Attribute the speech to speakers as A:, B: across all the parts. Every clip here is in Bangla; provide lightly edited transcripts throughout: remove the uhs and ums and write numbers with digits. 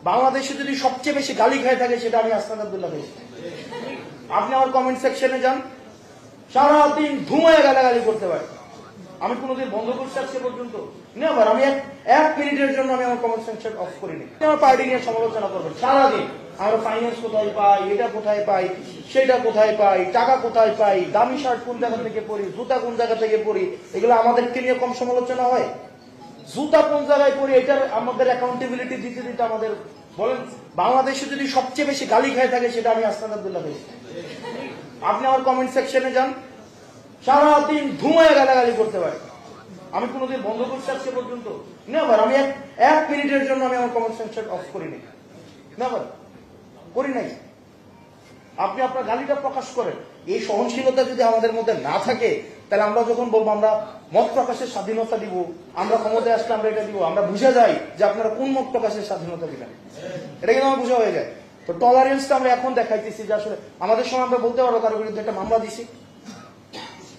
A: বাংলাদেশে যদি সবচেয়ে বেশি গালি খায় থাকে সেটা আমি আস্তাদ আব্দুল্লাহ খাইছি। আপনি আমার কমেন্ট সেকশনে যান, সারাদিন ধুমায় গালাগালি করতে পারি। আমি কোনোদিন বন্ধ করছি আজকে পর্যন্ত নেভার। আমি এক মিনিটের জন্য আমি আমার কমেন্ট সেকশন অফ করিনি। আমার পার্টি নিয়ে সমালোচনা করবেন সারাদিন, আমরা ফাইন্যান্স কোথায় পাই, এটা কোথায় পাই, সেটা কোথায় পাই, টাকা কোথায় পাই, দামি শার্ট কোন জায়গা থেকে পরি, জুতা কোন জায়গা থেকে পরি, এগুলো আমাদেরকে নিয়ে কম সমালোচনা হয়? জুতা কোন জায়গায় পরি এটার আমাদের অ্যাকাউন্টেবিলিটি দিতে দিতে আমাদের বলেন। বাংলাদেশে যদি সবচেয়ে বেশি গালি খায় থাকে সেটা আমি আস্তাদ আব্দুল্লাহ খাইছি। আপনি আমার কমেন্ট সেকশনে যান, সারাদিন ধুমায় গালাগালি করতে পারি। আমি কোনোদিন বন্ধ করছি আজকে পর্যন্ত নেভার। আমি এক মিনিটের জন্য আমি আমার কমেন্ট সেকশন অফ করিনি, নেভার করি নাই। আপনি আপনার গালিটা প্রকাশ করেন। এই সহনশীলতা যদি আমাদের মধ্যে না থাকে, তাহলে আমরা যখন বলবো আমরা মত প্রকাশের স্বাধীনতা দিব, আমরা ক্ষমতায় আসলে আমরা এটা দিব, আমরা বুঝে যাই যে আপনারা কোন মত প্রকাশের স্বাধীনতা দিবেন। এটা কিন্তু আমার বোঝা হয়ে যায়। তো টলারেন্সটা আমরা এখন দেখাইতেছি যে আসলে আমাদের সময় আমরা বলতে পারবো কারো বিরুদ্ধে একটা মামলা দিছি,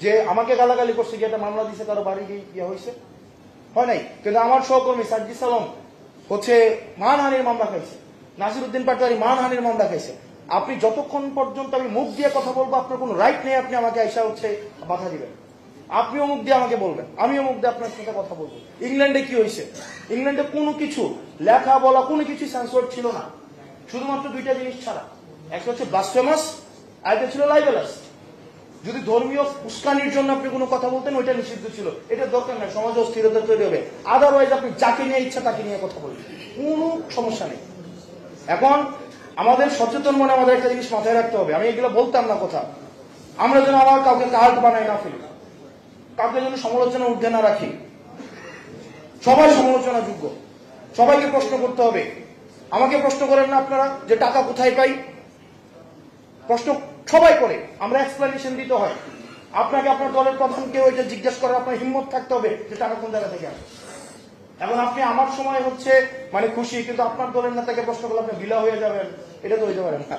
A: যে আমাকে গালাগালি করছে, যে একটা মামলা দিছে, কারো বাড়ি গিয়ে হয়েছে, হয় নাই। কিন্তু আমার সহকর্মী সাজ্জিদ সালাম হচ্ছে মানহানির মামলা খাইছে, নাসিরউদ্দিন পাটোয়ারি মানহানির মামলা খাইছে। আপনি যতক্ষণ পর্যন্ত আমি মুখ দিয়ে কথা বলবো, আপনার কোনো রাইট নেই আপনি আমাকে আইসা হচ্ছে বাধা দিবেন। আপনিও মুখ দিয়ে আমাকে বলবেন, আমিও মুখ দিয়ে আপনার সাথে কথা বলবো। ইংল্যান্ডে কি হয়েছে? ইংল্যান্ডে কোনো কিছু লেখা বলা কোনো কিছু সেন্সর ছিল না, শুধুমাত্র দুইটা জিনিস ছাড়া। একটা হচ্ছে ব্লাসফেমাস, আর একটা ছিল লাইবেলাস। যদি ধর্মীয় উস্কানির জন্য আপনি কোনো কথা বলতেন, ওইটা নিষিদ্ধ ছিল। এটা দরকার নাই, সমাজে অস্থিরতা তৈরি হবে। আদারওয়াইজ আপনি যাকে নিয়ে ইচ্ছা তাকে নিয়ে কথা বলবেন, কোনো সমস্যা নেই। এখন আমাদের সচেতন মনে আমাদের একটা জিনিস মাথায় রাখতে হবে, আমি এগুলো বলতাম না কথা, আমরা যেন আমার কাউকে কার্ড বানাই না ফেলি, কাউকে যেন সমালোচনা ঊর্ধ্বে না রাখি। সবাই সমালোচনা যোগ্য, সবাইকে প্রশ্ন করতে হবে। আমাকে প্রশ্ন করেন না আপনারা যে টাকা কোথায় পাই, প্রশ্ন সবাই করে, আমরা এক্সপ্লেনেশন দিতে হয়। আপনাকে আপনার দলের প্রধানকে ওইটা জিজ্ঞাসা করার আপনার হিম্মত থাকতে হবে যে টাকা কোন জায়গা থেকে আসে। এখন আপনি আমার সময় হচ্ছে মানে খুশি, কিন্তু আপনার দলের নেতাকে প্রশ্ন করলে আপনি বিলা হয়ে যাবেন, এটা তো হইতে পারেন না।